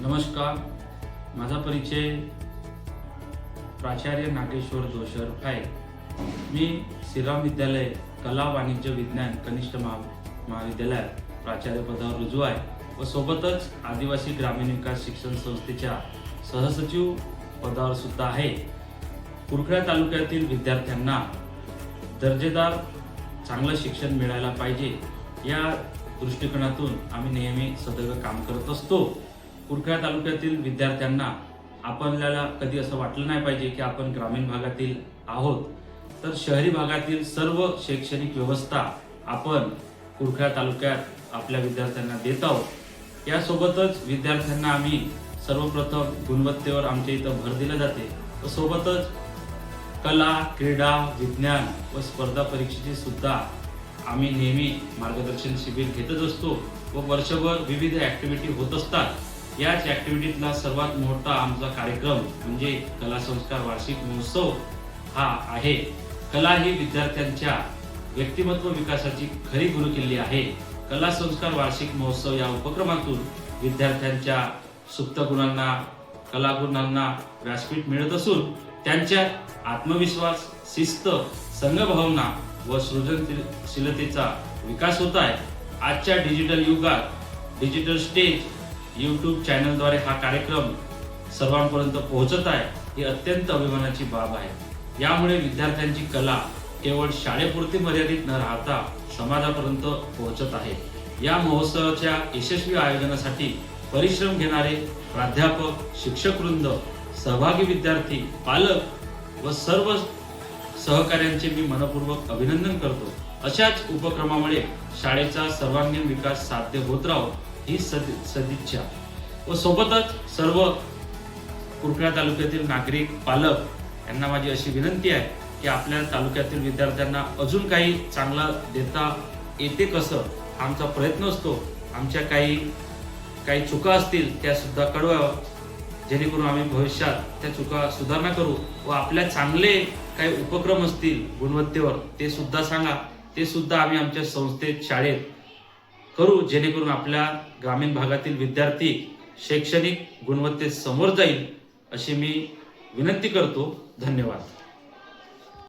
नमस्कार, माझा परिचय प्राचार्य नागेश्वर जोशर आहे। मी श्रीराम विद्यालय कला वाणिज्य विज्ञान कनिष्ठ महाविद्यालयात प्राचार्य पदावर रुजू आहे व सोबतच आदिवासी ग्रामीण विकास शिक्षण संस्थेच्या सहसचिव पदावर सुद्धा आहे। कुरखेडा तालुक्यातील विद्यार्थ्यांना दर्जेदार चांगलं शिक्षण मिळायला पाहिजे या दृष्टिकोनातून आम्ही नेहमी सदैव काम करत असतो। कुरखेडा तालुक्यातील विद्यार्थ्यांना आपल्याला कधी असं वाटलं नाही पाहिजे की आपण ग्रामीण भागातील आहोत, तर शहरी भागातील सर्व शैक्षणिक व्यवस्था आपण कुरखेडा तालुक्यात आपल्या विद्यार्थ्यांना देत आहोत। यासोबतच विद्यार्थ्यांना आम्ही सर्वप्रथम गुणवत्तेवर आमच्या इथं भर दिला जाते व सोबतच कला, क्रीडा, विज्ञान व स्पर्धा परीक्षेची सुद्धा आम्ही नेहमी मार्गदर्शन शिबिर घेतच असतो व वर्षभर विविध ऍक्टिव्हिटी होत असतात। याच ऍक्टिव्हिटीतला सर्वात मोठा आमचा कार्यक्रम म्हणजे कला संस्कार वार्षिक महोत्सव हा आहे। कला ही विद्यार्थ्यांच्या व्यक्तिमत्व विकासाची खरी गुरुकिल्ली आहे। कला संस्कार वार्षिक महोत्सव या उपक्रमातून विद्यार्थ्यांच्या सुप्त गुणांना, कलागुणांना व्यासपीठ मिळत असून त्यांच्या आत्मविश्वास, शिस्त, संघभावना व सृजनशीलतेचा विकास होत आहे। आजच्या डिजिटल युगात डिजिटल स्टेज YouTube चॅनलद्वारे हा कार्यक्रम सर्वांपर्यंत पोहोचत आहे, ही अत्यंत अभिमानाची बाब आहे। यामुळे विद्यार्थ्यांची कला केवळ शाळेपुरती मर्यादित न राहता समाजापर्यंत पोहोचत आहे। या महोत्सवाच्या यशस्वी आयोजनासाठी परिश्रम घेणारे प्राध्यापक, शिक्षकवृंद, सहभागी विद्यार्थी, पालक व सर्व सहकाऱ्यांचे मी मनपूर्वक अभिनंदन करतो। अशाच उपक्रमामुळे शाळेचा सर्वांगीण विकास साध्य होत राहो ही सदिच्छा व सोबतच सर्व कुरखेडा तालुक्यातील नागरिक, पालक यांना माझी अशी विनंती आहे की आपल्या तालुक्यातील विद्यार्थ्यांना अजून काही चांगलं देता येते कसं आमचा प्रयत्न असतो। आमच्या काही चुका असतील त्या सुद्धा कळवावं, जेणेकरून आम्ही भविष्यात त्या चुका सुधारणा करू व आपल्या चांगले काही उपक्रम असतील गुणवत्तेवर ते सुद्धा सांगा, ते सुद्धा आम्ही आमच्या संस्थेत, शाळेत करू, जेणेकरून आपल्या ग्रामीण भागातील विद्यार्थी शैक्षणिक गुणवत्तेत समोर जाईल अशी मी विनंती करतो। धन्यवाद।